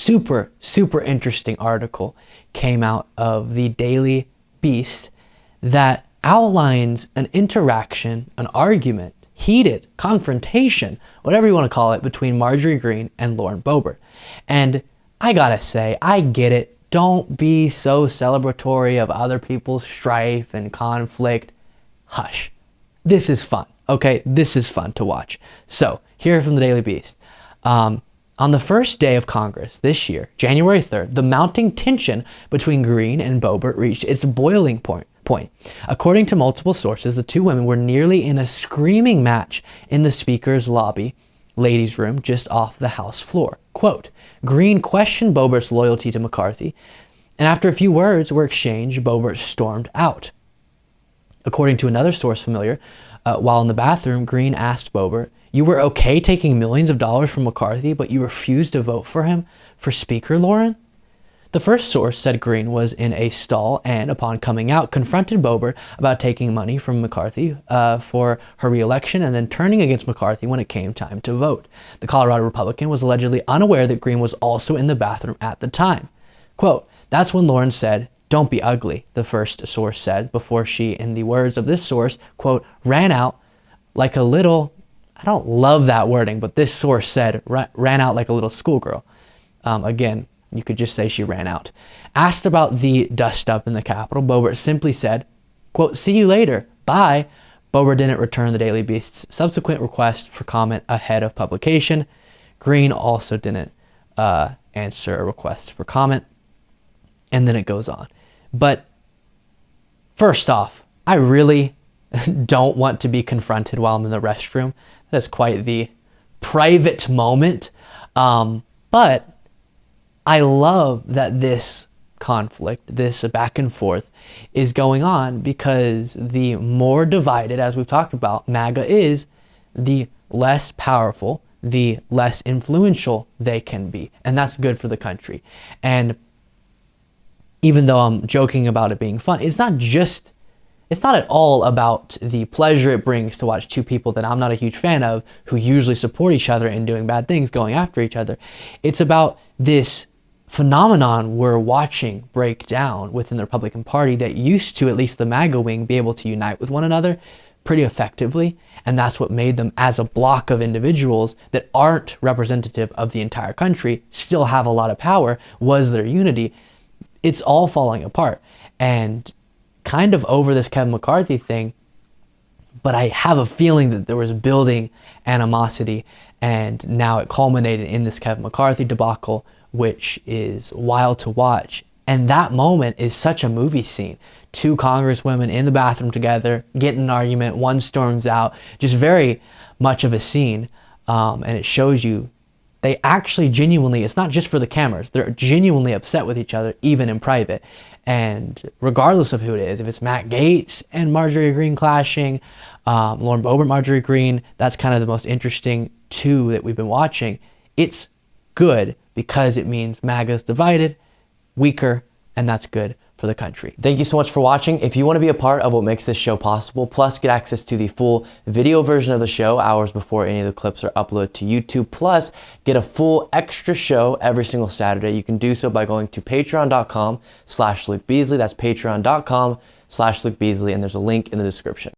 super, super interesting article came out of the Daily Beast that outlines an interaction, an argument, heated confrontation, whatever you want to call it, between Marjorie Greene and Lauren Boebert. And I gotta say, I get it. Don't be so celebratory of other people's strife and conflict. Hush. This is fun, okay? This is fun to watch. So, here from the Daily Beast. On the first day of Congress this year, January 3rd, the mounting tension between Greene and Boebert reached its boiling point. According to multiple sources, the two women were nearly in a screaming match in the Speaker's lobby, ladies' room, just off the House floor. Quote, Greene questioned Boebert's loyalty to McCarthy, and after a few words were exchanged, Boebert stormed out. According to another source familiar, while in the bathroom, Greene asked Boebert, "You were okay taking millions of dollars from McCarthy, but you refused to vote for him for Speaker, Lauren?" The first source said Greene was in a stall and, upon coming out, confronted Boebert about taking money from McCarthy for her re-election and then turning against McCarthy when it came time to vote. The Colorado Republican was allegedly unaware that Greene was also in the bathroom at the time. Quote, "That's when Lauren said, 'Don't be ugly,'" the first source said, before she, in the words of this source, quote, "ran out like a little," I don't love that wording, but this source said, ran out like a little schoolgirl. Again, you could just say she ran out. Asked about the dust-up in the Capitol, Boebert simply said, quote, "See you later, bye." Boebert didn't return the Daily Beast's subsequent request for comment ahead of publication. Greene also didn't answer a request for comment. And then it goes on. But first off, I really don't want to be confronted while I'm in the restroom. That is quite the private moment. But I love that this conflict, this back and forth is going on, because the more divided, as we've talked about, MAGA is, the less powerful, the less influential they can be. And that's good for the country. And even though I'm joking about it being fun, it's not at all about the pleasure it brings to watch two people that I'm not a huge fan of, who usually support each other and doing bad things, going after each other. It's about this phenomenon we're watching break down within the Republican Party that used to, at least the MAGA wing, be able to unite with one another pretty effectively. And that's what made them, as a block of individuals that aren't representative of the entire country, still have a lot of power, was their unity. It's all falling apart, and kind of over this Kevin McCarthy thing, but I have a feeling that there was building animosity, and now it culminated in this Kevin McCarthy debacle, which is wild to watch. And that moment is such a movie scene. Two congresswomen in the bathroom together, get in an argument, one storms out, just very much of a scene, and it shows you they actually genuinely, it's not just for the cameras, they're genuinely upset with each other, even in private. And regardless of who it is, if it's Matt Gaetz and Marjorie Greene clashing, Lauren Boebert, Marjorie Greene, that's kind of the most interesting two that we've been watching. It's good because it means MAGA's divided, weaker, and that's good for the country. Thank you so much for watching. If you want to be a part of what makes this show possible, plus get access to the full video version of the show hours before any of the clips are uploaded to YouTube, plus get a full extra show every single Saturday, you can do so by going to patreon.com/Luke Beasley. That's patreon.com/Luke Beasley, and there's a link in the description.